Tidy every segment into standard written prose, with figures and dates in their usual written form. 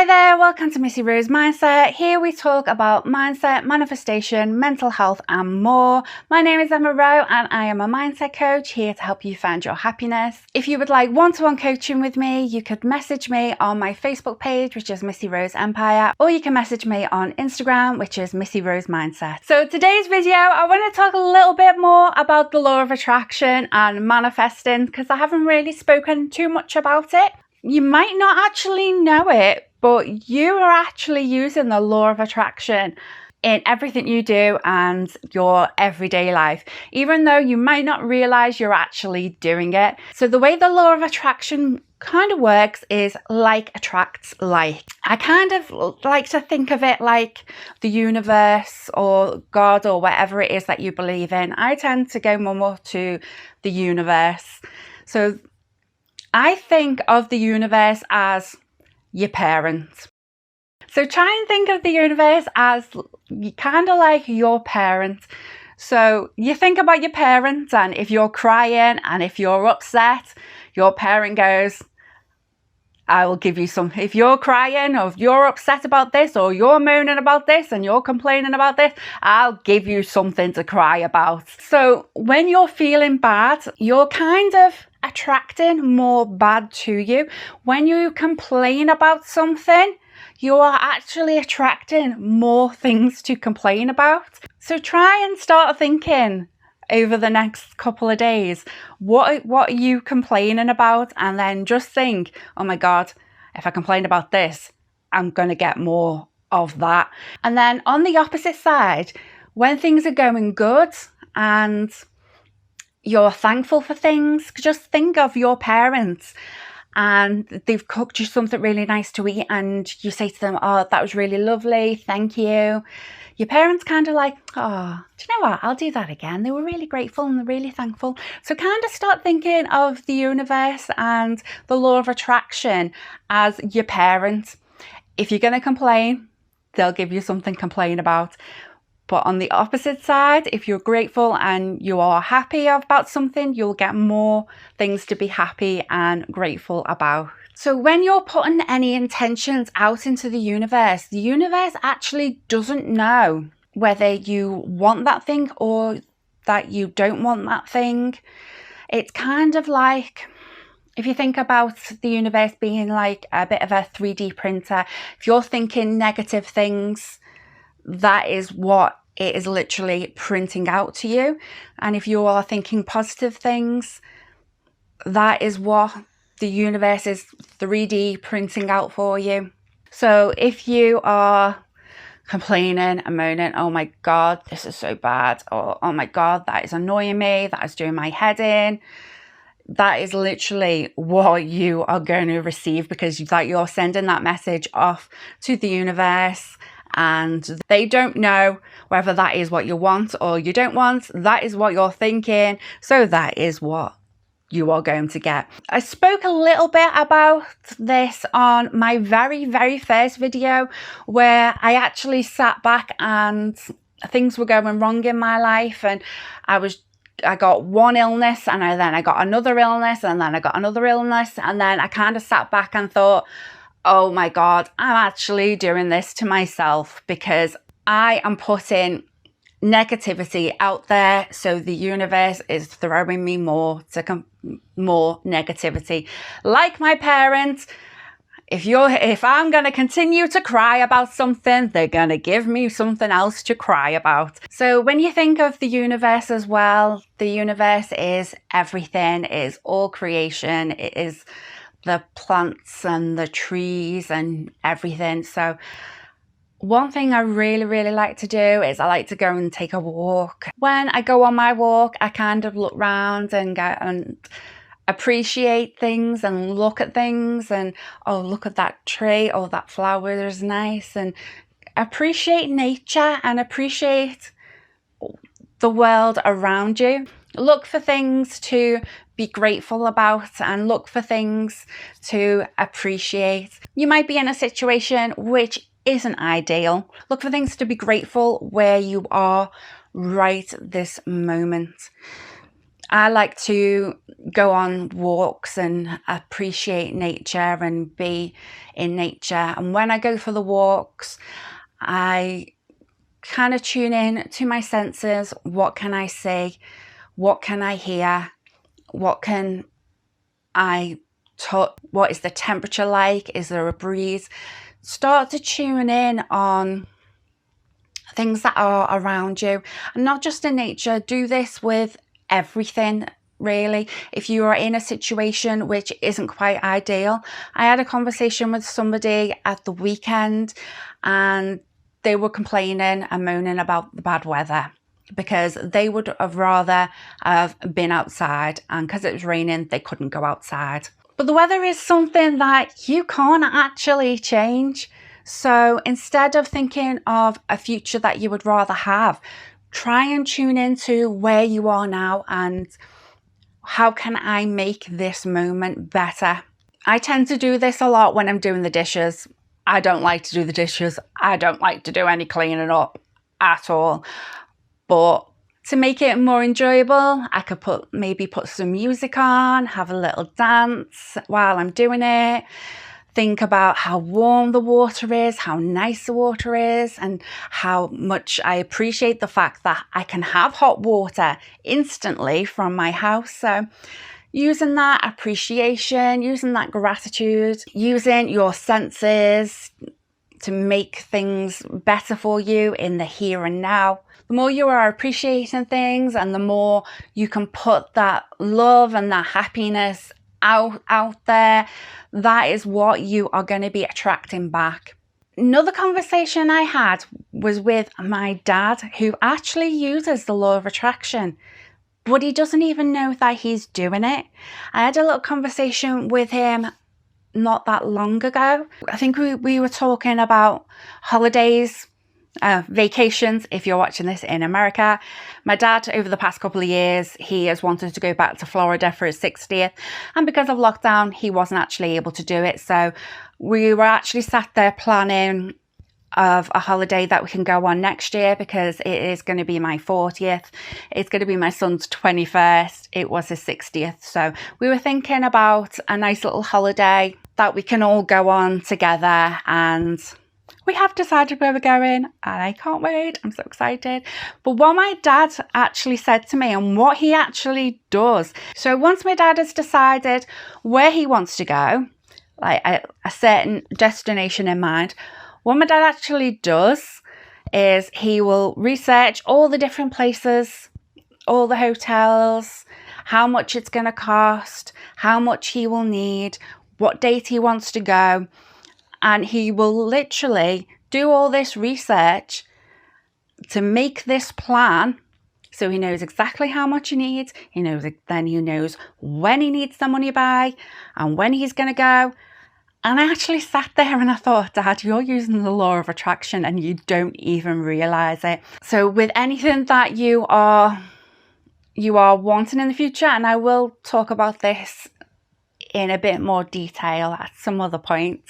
Hi there, welcome to Missy Rose Mindset. Here we talk about mindset, manifestation, mental health and more. My name is Emma Rowe and I am a mindset coach here to help you find your happiness. If you would like one-to-one coaching with me, you could message me on my Facebook page, which is Missy Rose Empire, or you can message me on Instagram, which is Missy Rose Mindset. So today's video, I want to talk a little bit more about the law of attraction and manifesting because I haven't really spoken too much about it. You might not actually know it, but you are actually using the law of attraction in everything you do and your everyday life, even though you might not realize you're actually doing it. So the way the law of attraction kind of works is like attracts like. I kind of like to think of it like the universe or God or whatever it is that you believe in. I tend to go more to the universe. So I think of the universe as your parents. So try and think of the universe as kind of like your parents. So you think about your parents, and if you're crying and if you're upset, your parent goes, I will give you some. If you're crying or if you're upset about this or you're moaning about this and you're complaining about this, I'll give you something to cry about. So when you're feeling bad, you're kind of attracting more bad to you. When you complain about something, you are actually attracting more things to complain about. So try and start thinking over the next couple of days, what are you complaining about? And then just think, oh my God, if I complain about this, I'm going to get more of that. And then on the opposite side, when things are going good and you're thankful for things, just think of your parents and they've cooked you something really nice to eat and you say to them, oh, that was really lovely, thank you. Your parents kind of like, oh, do you know what? I'll do that again. They were really grateful and they're really thankful. So kind of start thinking of the universe and the law of attraction as your parents. If you're going to complain, they'll give you something to complain about. But on the opposite side, if you're grateful and you are happy about something, you'll get more things to be happy and grateful about. So when you're putting any intentions out into the universe actually doesn't know whether you want that thing or that you don't want that thing. It's kind of like, if you think about the universe being like a bit of a 3D printer, if you're thinking negative things, that is what it is literally printing out to you. And if you are thinking positive things, that is what the universe is 3D printing out for you. So if you are complaining and moaning, oh my God, this is so bad, or oh my God, that is annoying me, that is doing my head in, that is literally what you are going to receive, because you're sending that message off to the universe and they don't know whether that is what you want or you don't want. That is what you're thinking. So that is what you are going to get. I spoke a little bit about this on my very first video where I actually sat back and things were going wrong in my life, and I got one illness and then I got another illness and then I got another illness, and then I kind of sat back and thought, oh my God, I'm actually doing this to myself because I am putting negativity out there. So the universe is throwing me more negativity. Like my parents, if I'm going to continue to cry about something, they're going to give me something else to cry about. So when you think of the universe as well, the universe is everything, it is all creation, it is the plants and the trees and everything. So one thing I really like to do is I like to go and take a walk. When I go on my walk, I kind of look around and go and appreciate things and look at things and, oh, look at that tree, oh, that flower is nice, and appreciate nature and appreciate the world around you. Look for things to be grateful about and look for things to appreciate. You might be in a situation which isn't ideal. Look for things to be grateful where you are right this moment. I like to go on walks and appreciate nature and be in nature. And when I go for the walks, I kind of tune in to my senses. What can I see? What can I hear? What can I touch? What is the temperature like? Is there a breeze? Start to tune in on things that are around you, and not just in nature. Do this with everything, really. If you are in a situation which isn't quite ideal, I had a conversation with somebody at the weekend and they were complaining and moaning about the bad weather because they would have rather have been outside, and because it was raining they couldn't go outside. But the weather is something that you can't actually change. So instead of thinking of a future that you would rather have, try and tune into where you are now and how can I make this moment better. I tend to do this a lot when I'm doing the dishes. I don't like to do the dishes. I don't like to do any cleaning up at all. But to make it more enjoyable, I could maybe put some music on, have a little dance while I'm doing it. Think about how warm the water is, how nice the water is, and how much I appreciate the fact that I can have hot water instantly from my house. So using that appreciation, using that gratitude, using your senses to make things better for you in the here and now. The more you are appreciating things and the more you can put that love and that happiness out there, that is what you are going to be attracting back. Another conversation I had was with my dad, who actually uses the law of attraction, but he doesn't even know that he's doing it. I had a little conversation with him not that long ago. I think we were talking about holidays, vacations, if you're watching this in America. My dad, over the past couple of years, he has wanted to go back to Florida for his 60th, and because of lockdown he wasn't actually able to do it. So we were actually sat there planning of a holiday that we can go on next year, because it is going to be my 40th, it's going to be my son's 21st, it was his 60th. So we were thinking about a nice little holiday that we can all go on together, and we have decided where we're going and I can't wait. I'm so excited. But what my dad actually said to me and what he actually does. So once my dad has decided where he wants to go, like a certain destination in mind, what my dad actually does is he will research all the different places, all the hotels, how much it's going to cost, how much he will need, what date he wants to go. And he will literally do all this research to make this plan, so he knows exactly how much he needs. He knows when he needs the money by and when he's going to go. And I actually sat there and I thought, Dad, you're using the law of attraction and you don't even realize it. So with anything that you are wanting in the future, and I will talk about this in a bit more detail at some other point,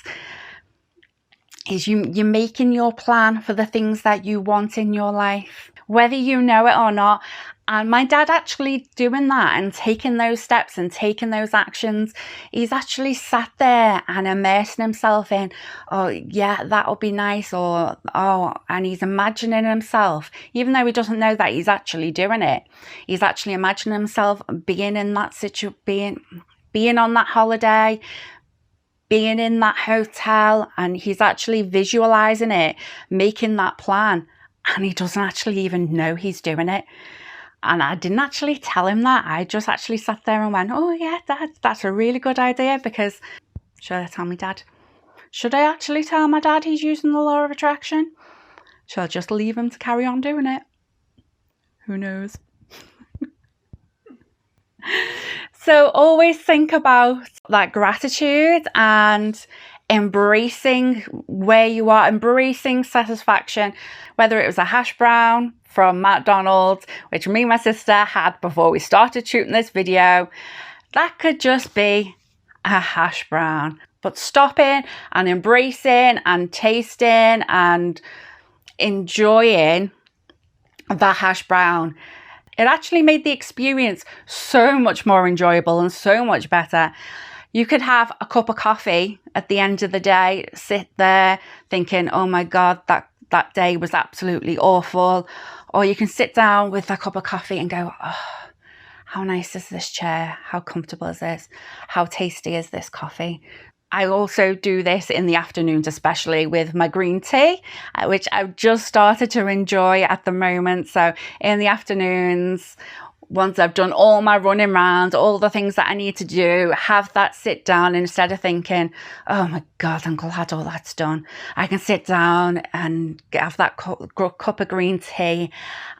is you're making your plan for the things that you want in your life, whether you know it or not. And my dad actually doing that and taking those steps and taking those actions, he's actually sat there and immersing himself in, oh yeah, that'll be nice, or oh, and he's imagining himself, even though he doesn't know that he's actually doing it, he's actually imagining himself being in that situation, being on that holiday, being in that hotel, and he's actually visualizing it, making that plan, and he doesn't actually even know he's doing it. And I didn't actually tell him that. I just actually sat there and went, oh yeah, Dad, that's a really good idea. Because should I tell my dad? Should I actually tell my dad he's using the law of attraction? Should I just leave him to carry on doing it? Who knows? So always think about that gratitude and embracing where you are, embracing satisfaction, whether it was a hash brown from McDonald's, which me and my sister had before we started shooting this video. That could just be a hash brown. But stopping and embracing and tasting and enjoying that hash brown It actually made the experience so much more enjoyable and so much better. You could have a cup of coffee at the end of the day, sit there thinking, oh my God, that day was absolutely awful. Or you can sit down with a cup of coffee and go, oh, how nice is this chair? How comfortable is this? How tasty is this coffee? I also do this in the afternoons, especially with my green tea, which I've just started to enjoy at the moment. So in the afternoons, once I've done all my running round, all the things that I need to do, have that sit down, and instead of thinking, oh my God, I'm glad all that's done, I can sit down and have that cup of green tea,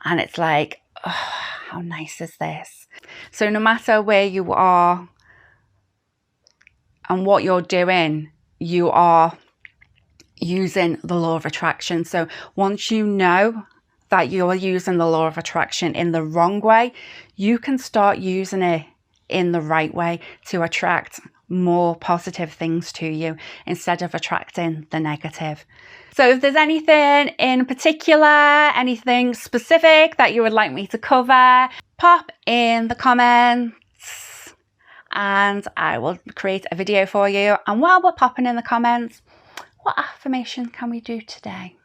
and it's like, oh, how nice is this? So no matter where you are and what you're doing, you are using the law of attraction. So once you know that you're using the law of attraction in the wrong way, you can start using it in the right way to attract more positive things to you instead of attracting the negative. So if there's anything in particular, anything specific that you would like me to cover, pop in the comments and I will create a video for you. And while we're popping in the comments, what affirmation can we do today?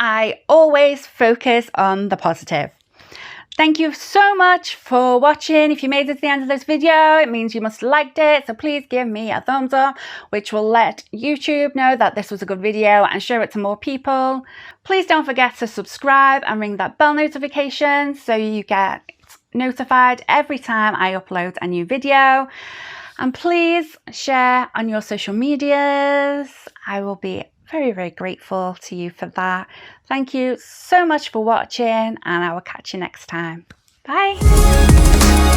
I always focus on the positive. Thank you so much for watching. If you made it to the end of this video, it means you must have liked it. So please give me a thumbs up, which will let YouTube know that this was a good video and show it to more people. Please don't forget to subscribe and ring that bell notification so you get notified every time I upload a new video. And please share on your social medias. I will be very, very grateful to you for that. Thank you so much for watching, and I will catch you next time. Bye.